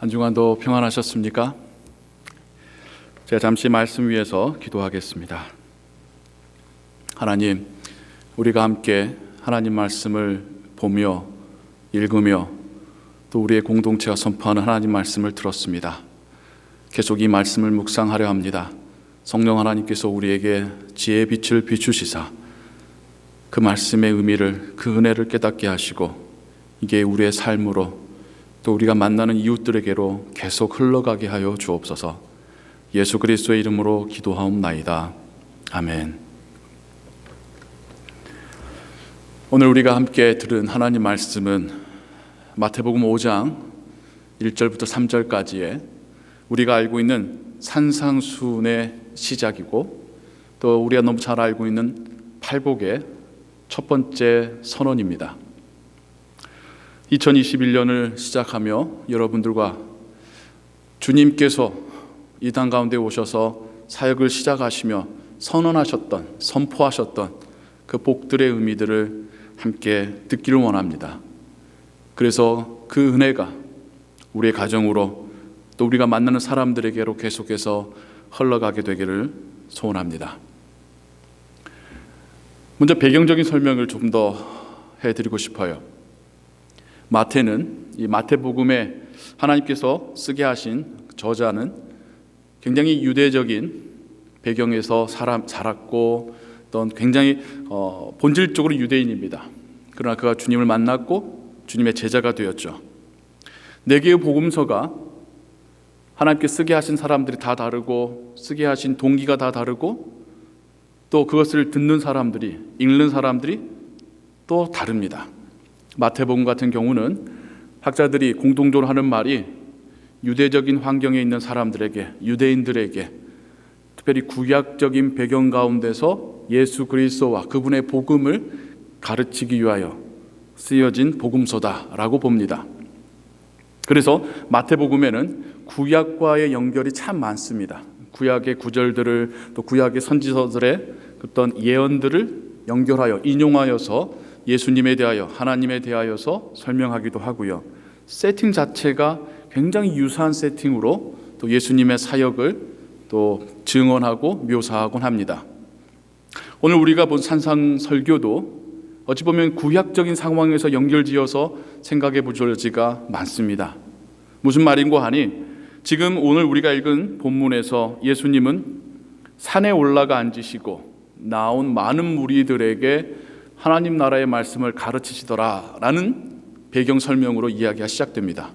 한 주간도 평안하셨습니까? 제가 잠시 말씀 위해서 기도하겠습니다. 하나님, 우리가 함께 하나님 말씀을 보며 읽으며 또 우리의 공동체가 선포하는 하나님 말씀을 들었습니다. 계속 이 말씀을 묵상하려 합니다. 성령 하나님께서 우리에게 지혜의 빛을 비추시사 그 말씀의 의미를, 그 은혜를 깨닫게 하시고 이게 우리의 삶으로 또 우리가 만나는 이웃들에게로 계속 흘러가게 하여 주옵소서. 예수 그리스도의 이름으로 기도하옵나이다. 아멘. 오늘 우리가 함께 들은 하나님 말씀은 마태복음 5장 1절부터 3절까지의 우리가 알고 있는 산상수훈의 시작이고 또 우리가 너무 잘 알고 있는 팔복의 첫 번째 선언입니다. 2021년을 시작하며 여러분들과 주님께서 이 땅 가운데 오셔서 사역을 시작하시며 선언하셨던, 선포하셨던 그 복들의 의미들을 함께 듣기를 원합니다. 그래서 그 은혜가 우리의 가정으로 또 우리가 만나는 사람들에게로 계속해서 흘러가게 되기를 소원합니다. 먼저 배경적인 설명을 좀 더 해드리고 싶어요. 마태는 이 마태복음에 하나님께서 쓰게 하신 저자는 굉장히 유대적인 배경에서 자랐고 또 굉장히 본질적으로 유대인입니다. 그러나 그가 주님을 만났고 주님의 제자가 되었죠. 네 개의 복음서가 하나님께 쓰게 하신 사람들이 다 다르고 쓰게 하신 동기가 다 다르고 또 그것을 듣는 사람들이, 읽는 사람들이 또 다릅니다. 마태복음 같은 경우는 학자들이 공통적으로 하는 말이 유대적인 환경에 있는 사람들에게, 유대인들에게 특별히 구약적인 배경 가운데서 예수 그리스도와 그분의 복음을 가르치기 위하여 쓰여진 복음서다라고 봅니다. 그래서 마태복음에는 구약과의 연결이 참 많습니다. 구약의 구절들을 또 구약의 선지서들의 어떤 예언들을 연결하여 인용하여서 예수님에 대하여 하나님에 대하여서 설명하기도 하고요. 세팅 자체가 굉장히 유사한 세팅으로 또 예수님의 사역을 또 증언하고 묘사하곤 합니다. 오늘 우리가 본 산상설교도 어찌 보면 구약적인 상황에서 연결지어서 생각해 볼 여지가 많습니다. 무슨 말인고 하니 지금 오늘 우리가 읽은 본문에서 예수님은 산에 올라가 앉으시고 나온 많은 무리들에게 하나님 나라의 말씀을 가르치시더라라는 배경 설명으로 이야기가 시작됩니다.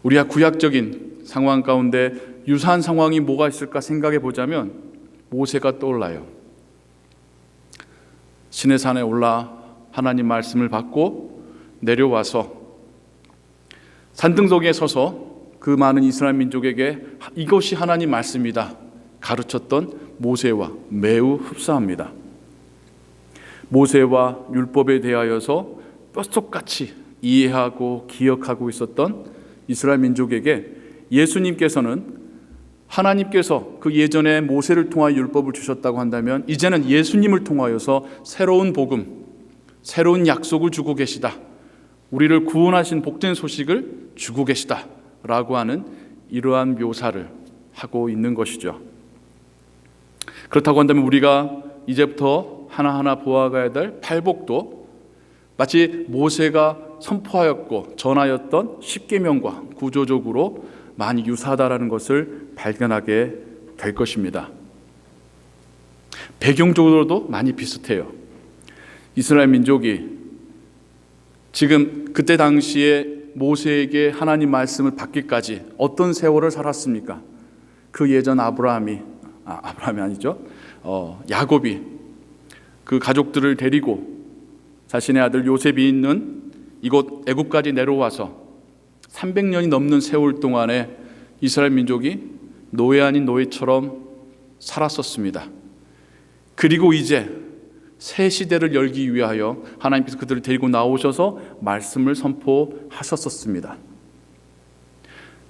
우리가 구약적인 상황 가운데 유사한 상황이 뭐가 있을까 생각해 보자면 모세가 떠올라요. 시내산에 올라 하나님 말씀을 받고 내려와서 산등석에 서서 그 많은 이스라엘 민족에게 이것이 하나님 말씀이다 가르쳤던 모세와 매우 흡사합니다. 모세와 율법에 대하여서 뼛속같이 이해하고 기억하고 있었던 이스라엘 민족에게 예수님께서는 하나님께서 그 예전에 모세를 통하여 율법을 주셨다고 한다면 이제는 예수님을 통하여서 새로운 복음, 새로운 약속을 주고 계시다. 우리를 구원하신 복된 소식을 주고 계시다 라고 하는 이러한 묘사를 하고 있는 것이죠. 그렇다고 한다면 우리가 이제부터 하나하나 보아가야 될 팔복도 마치 모세가 선포하였고 전하였던 십계명과 구조적으로 많이 유사하다라는 것을 발견하게 될 것입니다. 배경적으로도 많이 비슷해요. 이스라엘 민족이 지금 그때 당시에 모세에게 하나님 말씀을 받기까지 어떤 세월을 살았습니까? 그 예전 아브라함이 아니죠. 야곱이 그 가족들을 데리고 자신의 아들 요셉이 있는 이곳 애굽까지 내려와서 300년이 넘는 세월 동안에 이스라엘 민족이 노예 아닌 노예처럼 살았었습니다. 그리고 이제 새 시대를 열기 위하여 하나님께서 그들을 데리고 나오셔서 말씀을 선포하셨었습니다.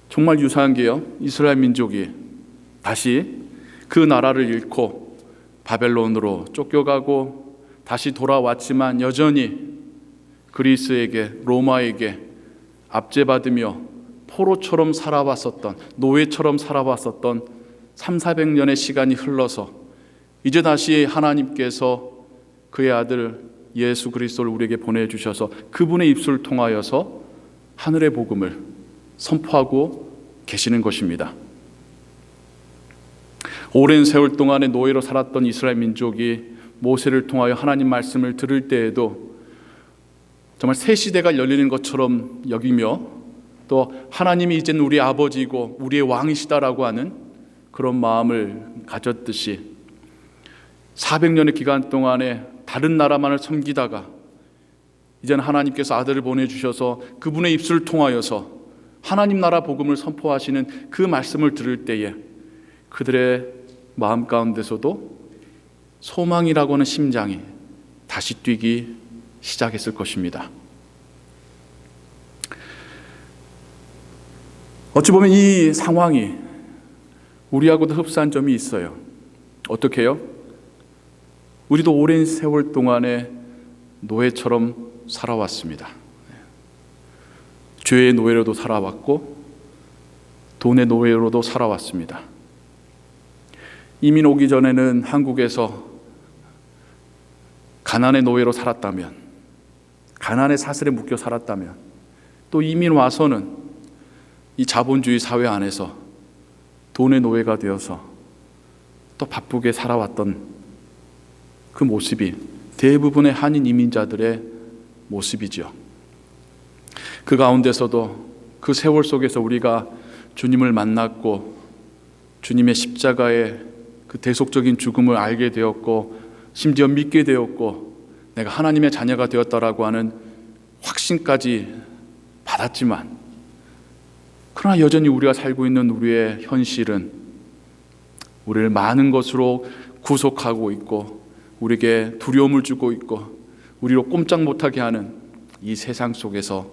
정말 유사한 게요, 이스라엘 민족이 다시 그 나라를 잃고 바벨론으로 쫓겨가고 다시 돌아왔지만 여전히 그리스에게, 로마에게 압제받으며 포로처럼 살아왔었던, 노예처럼 살아왔었던 300~400년의 시간이 흘러서 이제 다시 하나님께서 그의 아들 예수 그리스도를 우리에게 보내주셔서 그분의 입술을 통하여서 하늘의 복음을 선포하고 계시는 것입니다. 오랜 세월 동안의 노예로 살았던 이스라엘 민족이 모세를 통하여 하나님 말씀을 들을 때에도 정말 새 시대가 열리는 것처럼 여기며 또 하나님이 이제는 우리의 아버지이고 우리의 왕이시다라고 하는 그런 마음을 가졌듯이 400년의 기간 동안에 다른 나라만을 섬기다가 이제는 하나님께서 아들을 보내주셔서 그분의 입술을 통하여서 하나님 나라 복음을 선포하시는 그 말씀을 들을 때에 그들의 마음 가운데서도 소망이라고 하는 심장이 다시 뛰기 시작했을 것입니다. 어찌 보면 이 상황이 우리하고도 흡사한 점이 있어요. 어떻게 해요? 우리도 오랜 세월 동안에 노예처럼 살아왔습니다. 죄의 노예로도 살아왔고 돈의 노예로도 살아왔습니다. 이민 오기 전에는 한국에서 가난의 노예로 살았다면, 가난의 사슬에 묶여 살았다면, 또 이민 와서는 이 자본주의 사회 안에서 돈의 노예가 되어서 또 바쁘게 살아왔던 그 모습이 대부분의 한인 이민자들의 모습이죠. 그 가운데서도 그 세월 속에서 우리가 주님을 만났고 주님의 십자가의 그 대속적인 죽음을 알게 되었고 심지어 믿게 되었고 내가 하나님의 자녀가 되었다라고 하는 확신까지 받았지만, 그러나 여전히 우리가 살고 있는 우리의 현실은 우리를 많은 것으로 구속하고 있고 우리에게 두려움을 주고 있고 우리로 꼼짝 못하게 하는 이 세상 속에서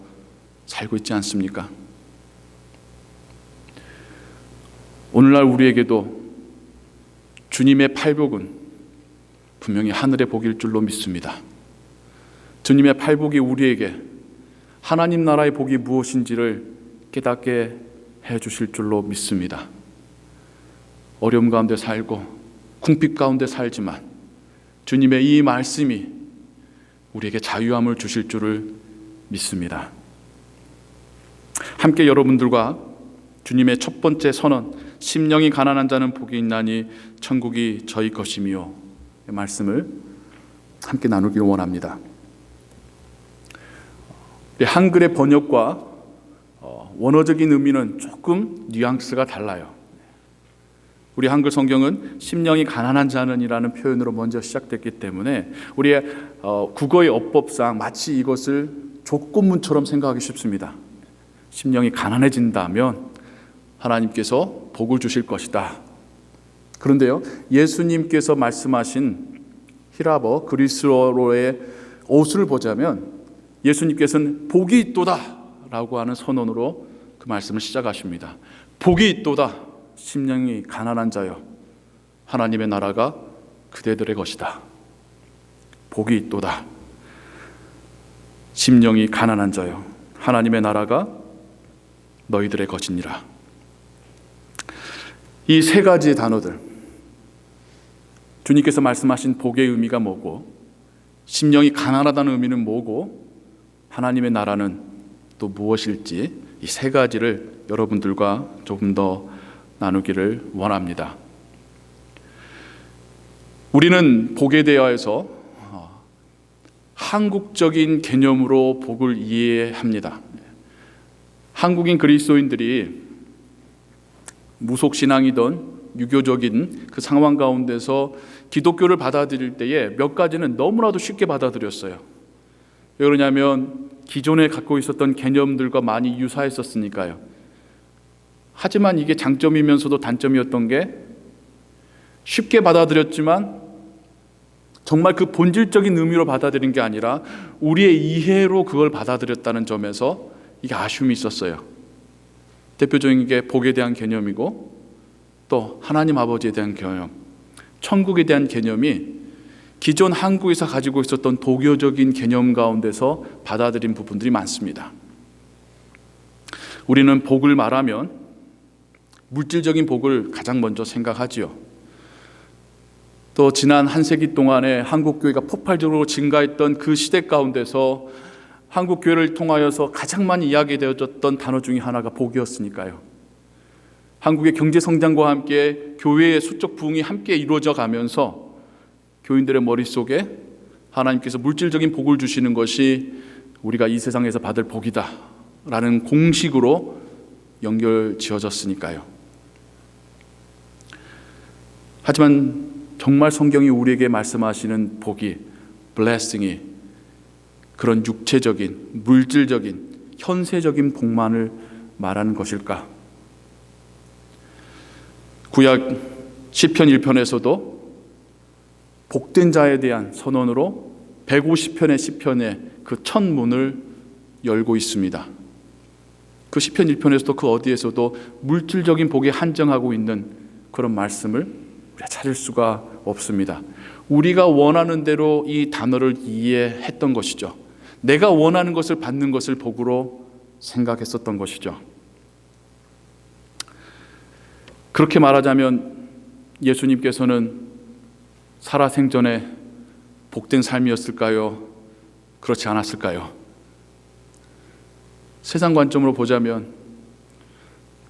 살고 있지 않습니까? 오늘날 우리에게도 주님의 팔복은 분명히 하늘의 복일 줄로 믿습니다. 주님의 팔복이 우리에게 하나님 나라의 복이 무엇인지를 깨닫게 해주실 줄로 믿습니다. 어려움 가운데 살고 궁핍 가운데 살지만 주님의 이 말씀이 우리에게 자유함을 주실 줄을 믿습니다. 함께 여러분들과 주님의 첫 번째 선언, 심령이 가난한 자는 복이 있나니 천국이 저희 것이며 말씀을 함께 나누기를 원합니다. 한글의 번역과 원어적인 의미는 조금 뉘앙스가 달라요. 우리 한글 성경은 심령이 가난한 자는이라는 표현으로 먼저 시작됐기 때문에 우리의 국어의 어법상 마치 이것을 조건문처럼 생각하기 쉽습니다. 심령이 가난해진다면 하나님께서 복을 주실 것이다. 그런데요, 예수님께서 말씀하신 히라버 그리스어로의 어순을 보자면 예수님께서는 복이 있도다 라고 하는 선언으로 그 말씀을 시작하십니다. 복이 있도다, 심령이 가난한 자여, 하나님의 나라가 그대들의 것이다. 복이 있도다, 심령이 가난한 자여, 하나님의 나라가 너희들의 것이니라. 이 세 가지 단어들, 주님께서 말씀하신 복의 의미가 뭐고, 심령이 가난하다는 의미는 뭐고, 하나님의 나라는 또 무엇일지, 이 세 가지를 여러분들과 조금 더 나누기를 원합니다. 우리는 복에 대하여서 한국적인 개념으로 복을 이해합니다. 한국인 그리스도인들이 무속신앙이던 유교적인 그 상황 가운데서 기독교를 받아들일 때에 몇 가지는 너무나도 쉽게 받아들였어요. 왜 그러냐면 기존에 갖고 있었던 개념들과 많이 유사했었으니까요. 하지만 이게 장점이면서도 단점이었던 게 쉽게 받아들였지만 정말 그 본질적인 의미로 받아들인 게 아니라 우리의 이해로 그걸 받아들였다는 점에서 이게 아쉬움이 있었어요. 대표적인 게 복에 대한 개념이고 또 하나님 아버지에 대한 개념, 천국에 대한 개념이 기존 한국에서 가지고 있었던 도교적인 개념 가운데서 받아들인 부분들이 많습니다. 우리는 복을 말하면 물질적인 복을 가장 먼저 생각하지요. 또 지난 한 세기 동안에 한국교회가 폭발적으로 증가했던 그 시대 가운데서 한국교회를 통하여서 가장 많이 이야기되어졌던 단어 중에 하나가 복이었으니까요. 한국의 경제성장과 함께 교회의 수적 부흥이 함께 이루어져 가면서 교인들의 머릿속에 하나님께서 물질적인 복을 주시는 것이 우리가 이 세상에서 받을 복이다 라는 공식으로 연결지어졌으니까요. 하지만 정말 성경이 우리에게 말씀하시는 복이, blessing이 그런 육체적인, 물질적인, 현세적인 복만을 말하는 것일까? 구약 시편 1편에서도 복된 자에 대한 선언으로 150편의 시편의 그 첫 문을 열고 있습니다. 그 시편 1편에서도 그 어디에서도 물질적인 복에 한정하고 있는 그런 말씀을 우리가 찾을 수가 없습니다. 우리가 원하는 대로 이 단어를 이해했던 것이죠. 내가 원하는 것을 받는 것을 복으로 생각했었던 것이죠. 그렇게 말하자면 예수님께서는 살아생전에 복된 삶이었을까요? 그렇지 않았을까요? 세상 관점으로 보자면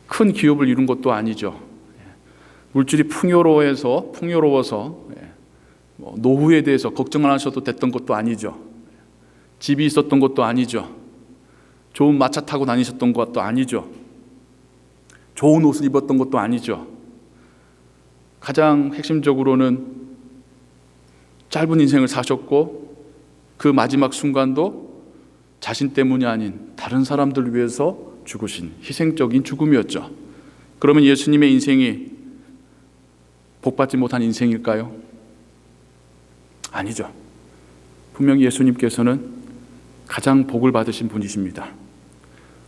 큰 기업을 이룬 것도 아니죠. 물질이 풍요로워서 노후에 대해서 걱정 안 하셔도 됐던 것도 아니죠. 집이 있었던 것도 아니죠. 좋은 마차 타고 다니셨던 것도 아니죠. 좋은 옷을 입었던 것도 아니죠. 가장 핵심적으로는 짧은 인생을 사셨고 그 마지막 순간도 자신 때문이 아닌 다른 사람들을 위해서 죽으신 희생적인 죽음이었죠. 그러면 예수님의 인생이 복받지 못한 인생일까요? 아니죠. 분명히 예수님께서는 가장 복을 받으신 분이십니다.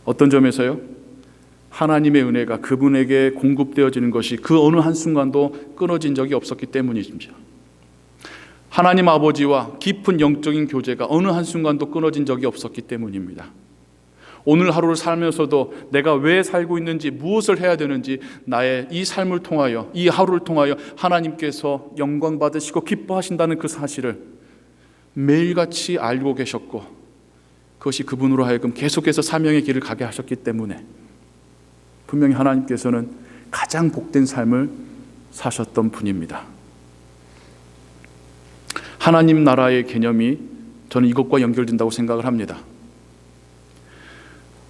어떤 점에서요? 하나님의 은혜가 그분에게 공급되어지는 것이 그 어느 한순간도 끊어진 적이 없었기 때문이십니다. 하나님 아버지와 깊은 영적인 교제가 어느 한순간도 끊어진 적이 없었기 때문입니다. 오늘 하루를 살면서도 내가 왜 살고 있는지, 무엇을 해야 되는지, 나의 이 삶을 통하여, 이 하루를 통하여 하나님께서 영광 받으시고 기뻐하신다는 그 사실을 매일같이 알고 계셨고, 그것이 그분으로 하여금 계속해서 사명의 길을 가게 하셨기 때문에 분명히 하나님께서는 가장 복된 삶을 사셨던 분입니다. 하나님 나라의 개념이 저는 이것과 연결된다고 생각을 합니다.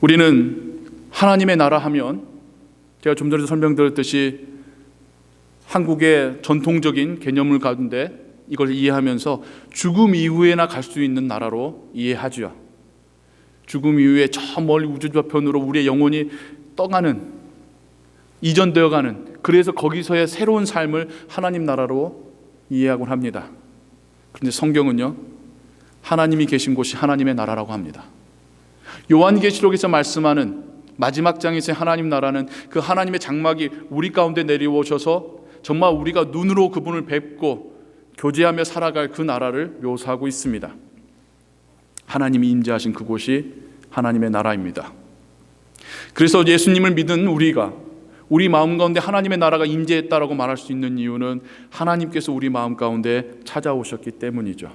우리는 하나님의 나라 하면 제가 좀 전에 설명드렸듯이 한국의 전통적인 개념을 가운데 이걸 이해하면서 죽음 이후에나 갈 수 있는 나라로 이해하죠. 죽음 이후에 저 멀리 우주 저편으로 우리의 영혼이 떠가는, 이전되어가는, 그래서 거기서의 새로운 삶을 하나님 나라로 이해하곤 합니다. 그런데 성경은요, 하나님이 계신 곳이 하나님의 나라라고 합니다. 요한계시록에서 말씀하는 마지막 장에서의 하나님 나라는 그 하나님의 장막이 우리 가운데 내려오셔서 정말 우리가 눈으로 그분을 뵙고 교제하며 살아갈 그 나라를 묘사하고 있습니다. 하나님이 임재하신 그곳이 하나님의 나라입니다. 그래서 예수님을 믿은 우리가 우리 마음 가운데 하나님의 나라가 임재했다라고 말할 수 있는 이유는 하나님께서 우리 마음 가운데 찾아오셨기 때문이죠.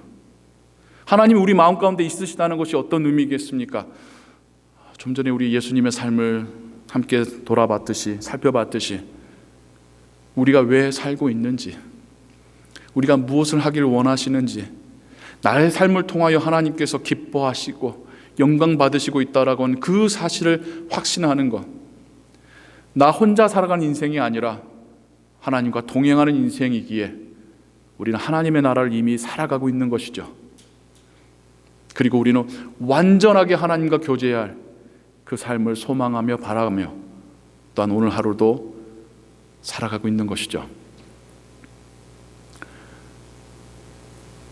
하나님이 우리 마음 가운데 있으시다는 것이 어떤 의미겠습니까? 좀 전에 우리 예수님의 삶을 함께 돌아봤듯이, 살펴봤듯이 우리가 왜 살고 있는지, 우리가 무엇을 하기를 원하시는지, 나의 삶을 통하여 하나님께서 기뻐하시고 영광 받으시고 있다라고 하는 그 사실을 확신하는 것, 나 혼자 살아가는 인생이 아니라 하나님과 동행하는 인생이기에 우리는 하나님의 나라를 이미 살아가고 있는 것이죠. 그리고 우리는 완전하게 하나님과 교제해야 할 그 삶을 소망하며 바라며 또한 오늘 하루도 살아가고 있는 것이죠.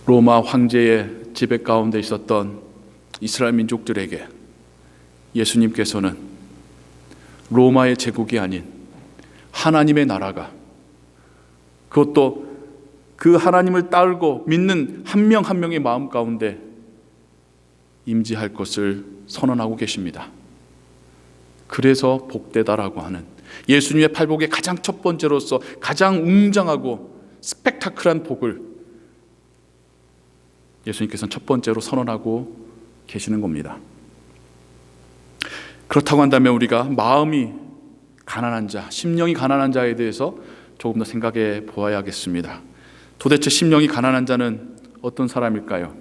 로마 황제의 지배 가운데 있었던 이스라엘 민족들에게 예수님께서는 로마의 제국이 아닌 하나님의 나라가, 그것도 그 하나님을 따르고 믿는 한 명 한 명의 마음 가운데 임재할 것을 선언하고 계십니다. 그 그래서 복되다라고 하는 예수님의 팔복의 가장 첫 번째로서 가장 웅장하고 스펙타클한 복을 예수님께서는 첫 번째로 선언하고 계시는 겁니다. 그렇다고 한다면 우리가 마음이 가난한 자, 심령이 가난한 자에 대해서 조금 더 생각해 보아야겠습니다. 도대체 심령이 가난한 자는 어떤 사람일까요?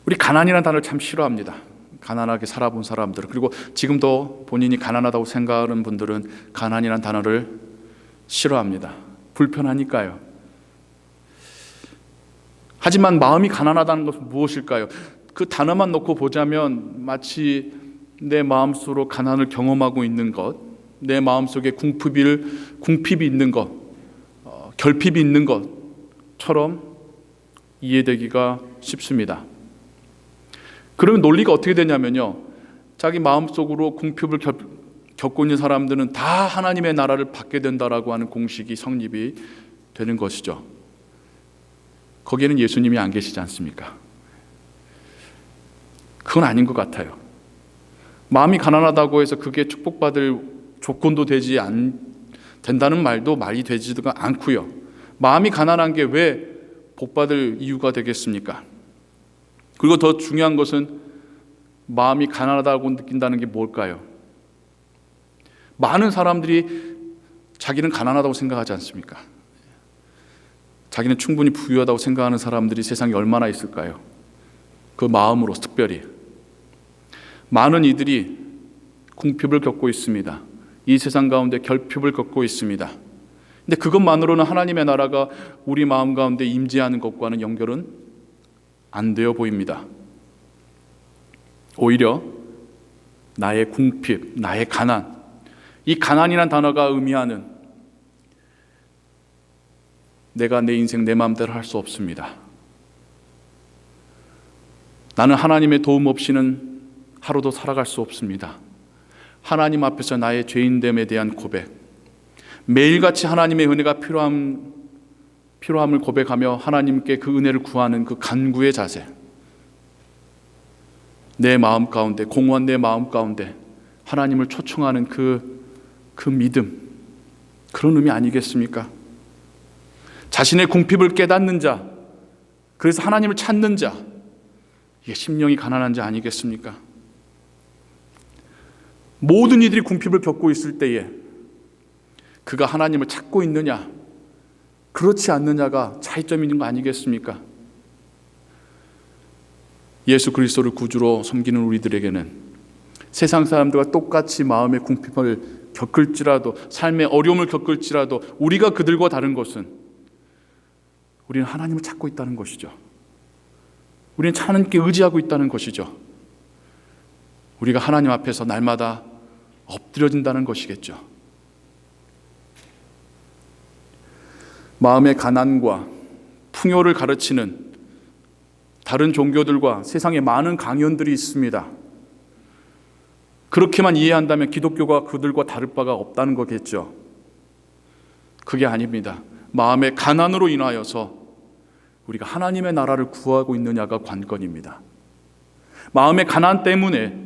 우리 가난이라는 단어를 참 싫어합니다. 가난하게 살아본 사람들, 그리고 지금도 본인이 가난하다고 생각하는 분들은 가난이라는 단어를 싫어합니다. 불편하니까요. 하지만 마음이 가난하다는 것은 무엇일까요? 그 단어만 놓고 보자면 마치 내 마음속으로 가난을 경험하고 있는 것, 내 마음속에 궁핍이 있는 것, 결핍이 있는 것처럼 이해되기가 쉽습니다. 그러면 논리가 어떻게 되냐면요, 자기 마음속으로 궁핍을 겪고 있는 사람들은 다 하나님의 나라를 받게 된다라고 하는 공식이 성립이 되는 것이죠. 거기에는 예수님이 안 계시지 않습니까? 그건 아닌 것 같아요. 마음이 가난하다고 해서 그게 축복받을 조건도 된다는 말도 말이 되지도 않고요. 마음이 가난한 게 왜 복받을 이유가 되겠습니까? 그리고 더 중요한 것은 마음이 가난하다고 느낀다는 게 뭘까요? 많은 사람들이 자기는 가난하다고 생각하지 않습니까? 자기는 충분히 부유하다고 생각하는 사람들이 세상에 얼마나 있을까요? 그 마음으로 특별히 많은 이들이 궁핍을 겪고 있습니다. 이 세상 가운데 결핍을 겪고 있습니다. 근데 그것만으로는 하나님의 나라가 우리 마음 가운데 임재하는 것과는 연결은 안 되어 보입니다. 오히려 나의 궁핍, 나의 가난, 이 가난이란 단어가 의미하는 내가 내 인생 내 마음대로 할 수 없습니다. 나는 하나님의 도움 없이는 하루도 살아갈 수 없습니다. 하나님 앞에서 나의 죄인됨에 대한 고백, 매일같이 하나님의 은혜가 필요함을 고백하며 하나님께 그 은혜를 구하는 그 간구의 자세, 내 마음 가운데, 공허한 내 마음 가운데 하나님을 초청하는 그 믿음, 그런 의미 아니겠습니까? 자신의 궁핍을 깨닫는 자, 그래서 하나님을 찾는 자, 이게 심령이 가난한 자 아니겠습니까? 모든 이들이 궁핍을 겪고 있을 때에 그가 하나님을 찾고 있느냐, 그렇지 않느냐가 차이점이 있는 거 아니겠습니까? 예수 그리스도를 구주로 섬기는 우리들에게는 세상 사람들과 똑같이 마음의 궁핍을 겪을지라도, 삶의 어려움을 겪을지라도 우리가 그들과 다른 것은 우리는 하나님을 찾고 있다는 것이죠. 우리는 하나님께 의지하고 있다는 것이죠. 우리가 하나님 앞에서 날마다 엎드려진다는 것이겠죠. 마음의 가난과 풍요를 가르치는 다른 종교들과 세상에 많은 강연들이 있습니다. 그렇게만 이해한다면 기독교가 그들과 다를 바가 없다는 거겠죠. 그게 아닙니다. 마음의 가난으로 인하여서 우리가 하나님의 나라를 구하고 있느냐가 관건입니다. 마음의 가난 때문에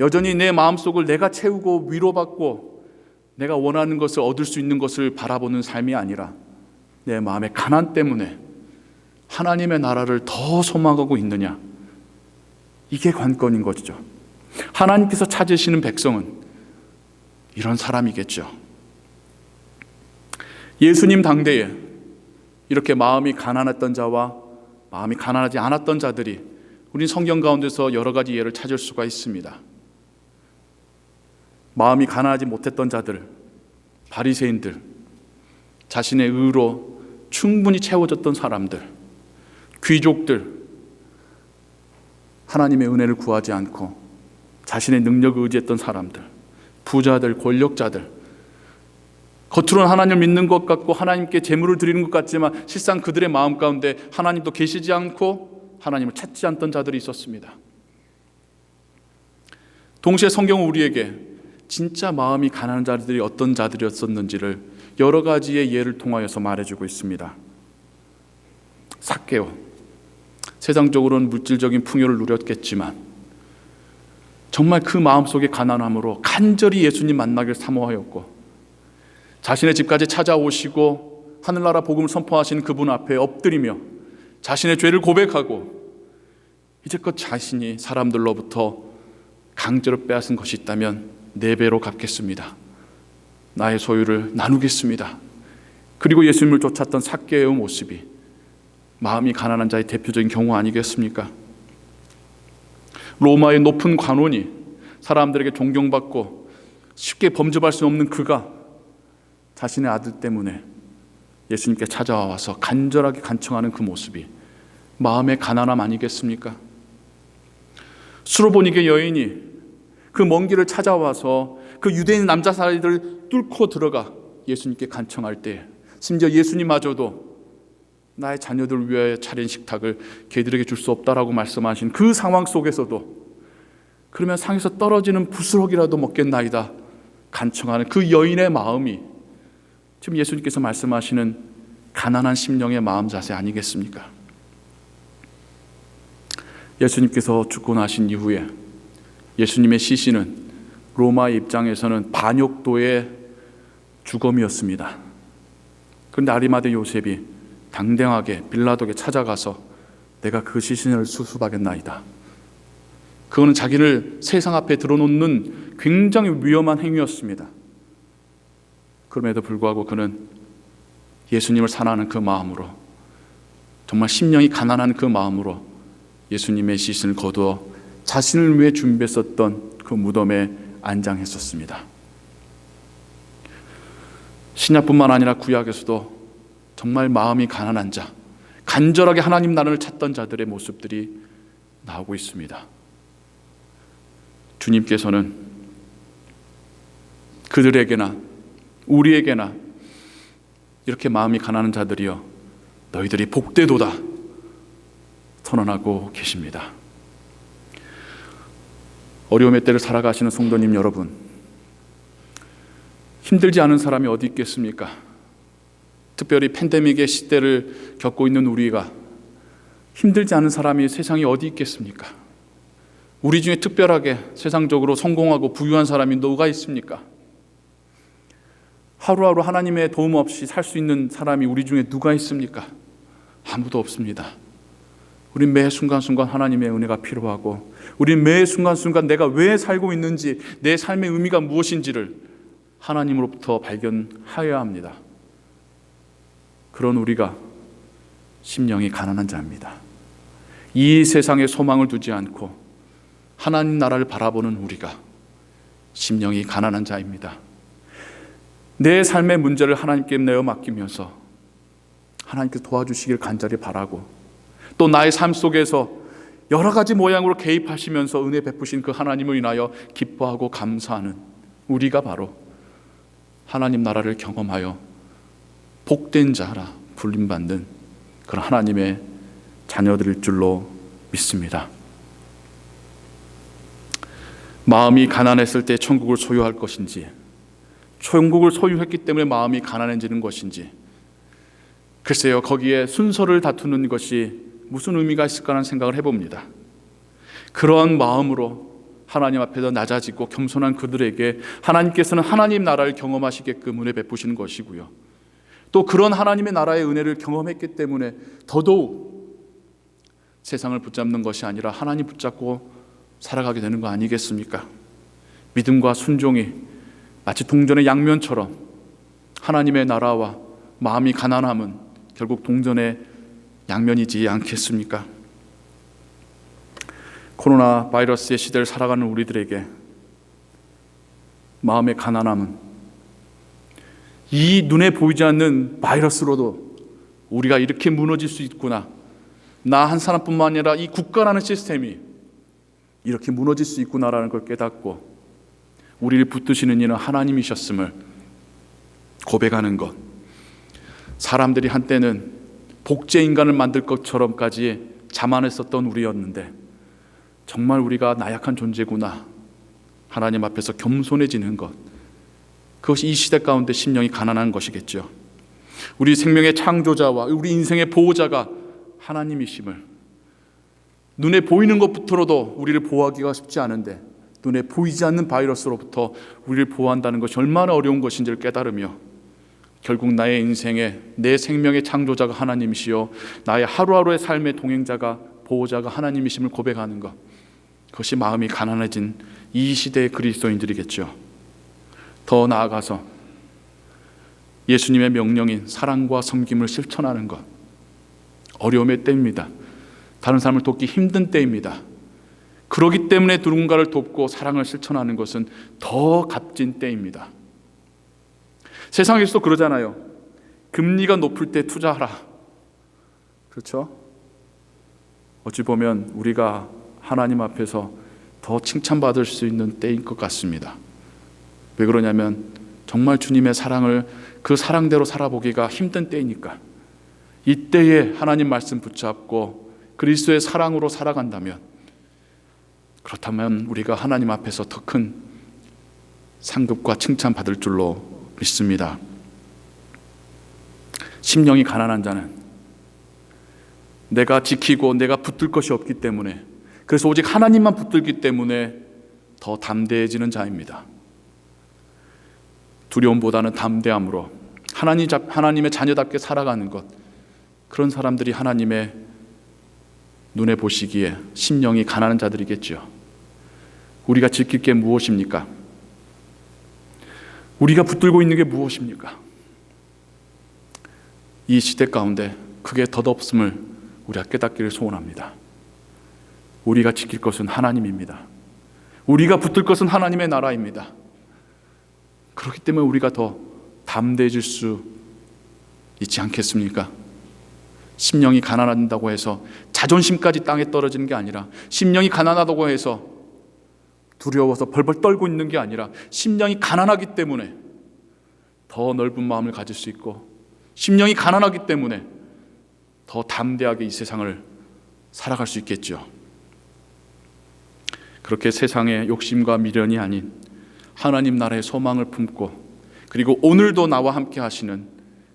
여전히 내 마음속을 내가 채우고 위로받고 내가 원하는 것을 얻을 수 있는 것을 바라보는 삶이 아니라 내 마음의 가난 때문에 하나님의 나라를 더 소망하고 있느냐, 이게 관건인 것이죠. 하나님께서 찾으시는 백성은 이런 사람이겠죠. 예수님 당대에 이렇게 마음이 가난했던 자와 마음이 가난하지 않았던 자들이 우린 성경 가운데서 여러 가지 예를 찾을 수가 있습니다. 마음이 가난하지 못했던 자들, 바리새인들, 자신의 의로 충분히 채워졌던 사람들, 귀족들, 하나님의 은혜를 구하지 않고 자신의 능력을 의지했던 사람들, 부자들, 권력자들, 겉으로는 하나님을 믿는 것 같고 하나님께 제물을 드리는 것 같지만 실상 그들의 마음 가운데 하나님도 계시지 않고 하나님을 찾지 않던 자들이 있었습니다. 동시에 성경은 우리에게 진짜 마음이 가난한 자들이 어떤 자들이었었는지를 여러 가지의 예를 통하여서 말해주고 있습니다. 삭개오, 세상적으로는 물질적인 풍요를 누렸겠지만 정말 그 마음속의 가난함으로 간절히 예수님 만나기를 사모하였고, 자신의 집까지 찾아오시고 하늘나라 복음을 선포하신 그분 앞에 엎드리며 자신의 죄를 고백하고, 이제껏 자신이 사람들로부터 강제로 빼앗은 것이 있다면 4배로 갚겠습니다. 나의 소유를 나누겠습니다. 그리고 예수님을 쫓았던 삭개의 모습이 마음이 가난한 자의 대표적인 경우 아니겠습니까? 로마의 높은 관원이 사람들에게 존경받고 쉽게 범접할 수 없는 그가 자신의 아들 때문에 예수님께 찾아와서 간절하게 간청하는 그 모습이 마음의 가난함 아니겠습니까? 수로보니게 여인이 그 먼 길을 찾아와서 그 유대인 남자 사이들을 뚫고 들어가 예수님께 간청할 때, 심지어 예수님마저도 나의 자녀들을 위하여 차린 식탁을 걔들에게 줄 수 없다라고 말씀하신 그 상황 속에서도 그러면 상에서 떨어지는 부스럭이라도 먹겠나이다 간청하는 그 여인의 마음이 지금 예수님께서 말씀하시는 가난한 심령의 마음 자세 아니겠습니까? 예수님께서 죽고 나신 이후에 예수님의 시신은 로마의 입장에서는 반역도의 주검이었습니다. 그런데 아리마대 요셉이 당당하게 빌라도에게 찾아가서 내가 그 시신을 수습하겠나이다. 그거는 자기를 세상 앞에 드러놓는 굉장히 위험한 행위였습니다. 그럼에도 불구하고 그는 예수님을 사랑하는 그 마음으로, 정말 심령이 가난한 그 마음으로 예수님의 시신을 거두어 자신을 위해 준비했었던 그 무덤에 안장했었습니다. 신약뿐만 아니라 구약에서도 정말 마음이 가난한 자, 간절하게 하나님 나라를 찾던 자들의 모습들이 나오고 있습니다. 주님께서는 그들에게나 우리에게나 이렇게 마음이 가난한 자들이여 너희들이 복되도다 선언하고 계십니다. 어려움의 때를 살아가시는 성도님 여러분, 힘들지 않은 사람이 어디 있겠습니까? 특별히 팬데믹의 시대를 겪고 있는 우리가 힘들지 않은 사람이 세상에 어디 있겠습니까? 우리 중에 특별하게 세상적으로 성공하고 부유한 사람이 누가 있습니까? 하루하루 하나님의 도움 없이 살 수 있는 사람이 우리 중에 누가 있습니까? 아무도 없습니다. 우리 매 순간순간 하나님의 은혜가 필요하고, 우리 매 순간순간 내가 왜 살고 있는지, 내 삶의 의미가 무엇인지를 하나님으로부터 발견하여야 합니다. 그런 우리가 심령이 가난한 자입니다. 이 세상에 소망을 두지 않고 하나님 나라를 바라보는 우리가 심령이 가난한 자입니다. 내 삶의 문제를 하나님께 내어 맡기면서 하나님께 도와주시길 간절히 바라고, 또 나의 삶 속에서 여러 가지 모양으로 개입하시면서 은혜 베푸신 그 하나님을 인하여 기뻐하고 감사하는 우리가 바로 하나님 나라를 경험하여 복된 자라 불림받는 그런 하나님의 자녀들일 줄로 믿습니다. 마음이 가난했을 때 천국을 소유할 것인지, 천국을 소유했기 때문에 마음이 가난해지는 것인지, 글쎄요, 거기에 순서를 다투는 것이 무슨 의미가 있을까라는 생각을 해봅니다. 그러한 마음으로 하나님 앞에서 낮아지고 겸손한 그들에게 하나님께서는 하나님 나라를 경험하시게끔 은혜 베푸시는 것이고요, 또 그런 하나님의 나라의 은혜를 경험했기 때문에 더더욱 세상을 붙잡는 것이 아니라 하나님 붙잡고 살아가게 되는 거 아니겠습니까? 믿음과 순종이 마치 동전의 양면처럼 하나님의 나라와 마음이 가난함은 결국 동전의 양면이지 않겠습니까? 코로나 바이러스의 시대를 살아가는 우리들에게 마음의 가난함은 이 눈에 보이지 않는 바이러스로도 우리가 이렇게 무너질 수 있구나, 나 한 사람뿐만 아니라 이 국가라는 시스템이 이렇게 무너질 수 있구나라는 걸 깨닫고 우리를 붙드시는 이는 하나님이셨음을 고백하는 것, 사람들이 한때는 복제 인간을 만들 것처럼까지 자만했었던 우리였는데 정말 우리가 나약한 존재구나, 하나님 앞에서 겸손해지는 것, 그것이 이 시대 가운데 심령이 가난한 것이겠죠. 우리 생명의 창조자와 우리 인생의 보호자가 하나님이심을, 눈에 보이는 것부터로도 우리를 보호하기가 쉽지 않은데 눈에 보이지 않는 바이러스로부터 우리를 보호한다는 것이 얼마나 어려운 것인지를 깨달으며 결국 나의 인생에 내 생명의 창조자가 하나님이시요 나의 하루하루의 삶의 동행자가 보호자가 하나님이심을 고백하는 것, 그것이 마음이 가난해진 이 시대의 그리스도인들이겠죠. 더 나아가서 예수님의 명령인 사랑과 섬김을 실천하는 것, 어려움의 때입니다. 다른 사람을 돕기 힘든 때입니다. 그렇기 때문에 누군가를 돕고 사랑을 실천하는 것은 더 값진 때입니다. 세상에서도 그러잖아요. 금리가 높을 때 투자하라. 그렇죠? 어찌 보면 우리가 하나님 앞에서 더 칭찬받을 수 있는 때인 것 같습니다. 왜 그러냐면 정말 주님의 사랑을 그 사랑대로 살아보기가 힘든 때이니까. 이때에 하나님 말씀 붙잡고 그리스도의 사랑으로 살아간다면, 그렇다면 우리가 하나님 앞에서 더 큰 상급과 칭찬받을 줄로 믿습니다. 심령이 가난한 자는 내가 지키고 내가 붙들 것이 없기 때문에, 그래서 오직 하나님만 붙들기 때문에 더 담대해지는 자입니다. 두려움보다는 담대함으로 하나님의 자녀답게 살아가는 것, 그런 사람들이 하나님의 눈에 보시기에 심령이 가난한 자들이겠죠. 우리가 지킬 게 무엇입니까? 우리가 붙들고 있는 게 무엇입니까? 이 시대 가운데 크게 덧없음을 우리가 깨닫기를 소원합니다. 우리가 지킬 것은 하나님입니다. 우리가 붙들 것은 하나님의 나라입니다. 그렇기 때문에 우리가 더 담대해질 수 있지 않겠습니까? 심령이 가난하다고 해서 자존심까지 땅에 떨어지는 게 아니라, 심령이 가난하다고 해서 두려워서 벌벌 떨고 있는 게 아니라, 심령이 가난하기 때문에 더 넓은 마음을 가질 수 있고, 심령이 가난하기 때문에 더 담대하게 이 세상을 살아갈 수 있겠죠. 그렇게 세상의 욕심과 미련이 아닌 하나님 나라의 소망을 품고, 그리고 오늘도 나와 함께 하시는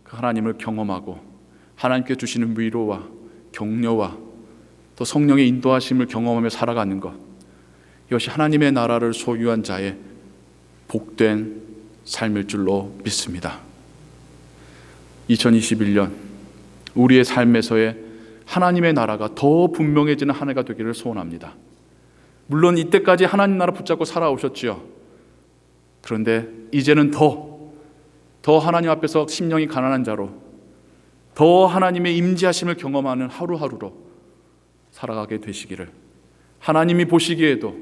그 하나님을 경험하고 하나님께 주시는 위로와 격려와 또 성령의 인도하심을 경험하며 살아가는 것, 이것이 하나님의 나라를 소유한 자의 복된 삶일 줄로 믿습니다. 2021년 우리의 삶에서의 하나님의 나라가 더 분명해지는 한 해가 되기를 소원합니다. 물론 이때까지 하나님 나라 붙잡고 살아오셨지요. 그런데 이제는 더 하나님 앞에서 심령이 가난한 자로, 더 하나님의 임재하심을 경험하는 하루하루로 살아가게 되시기를, 하나님이 보시기에도,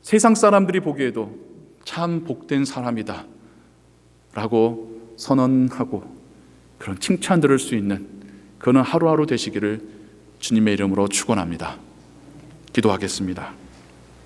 세상 사람들이 보기에도 참 복된 사람이다 라고 선언하고 그런 칭찬 들을 수 있는 그런 하루하루 되시기를 주님의 이름으로 축원합니다. 기도하겠습니다.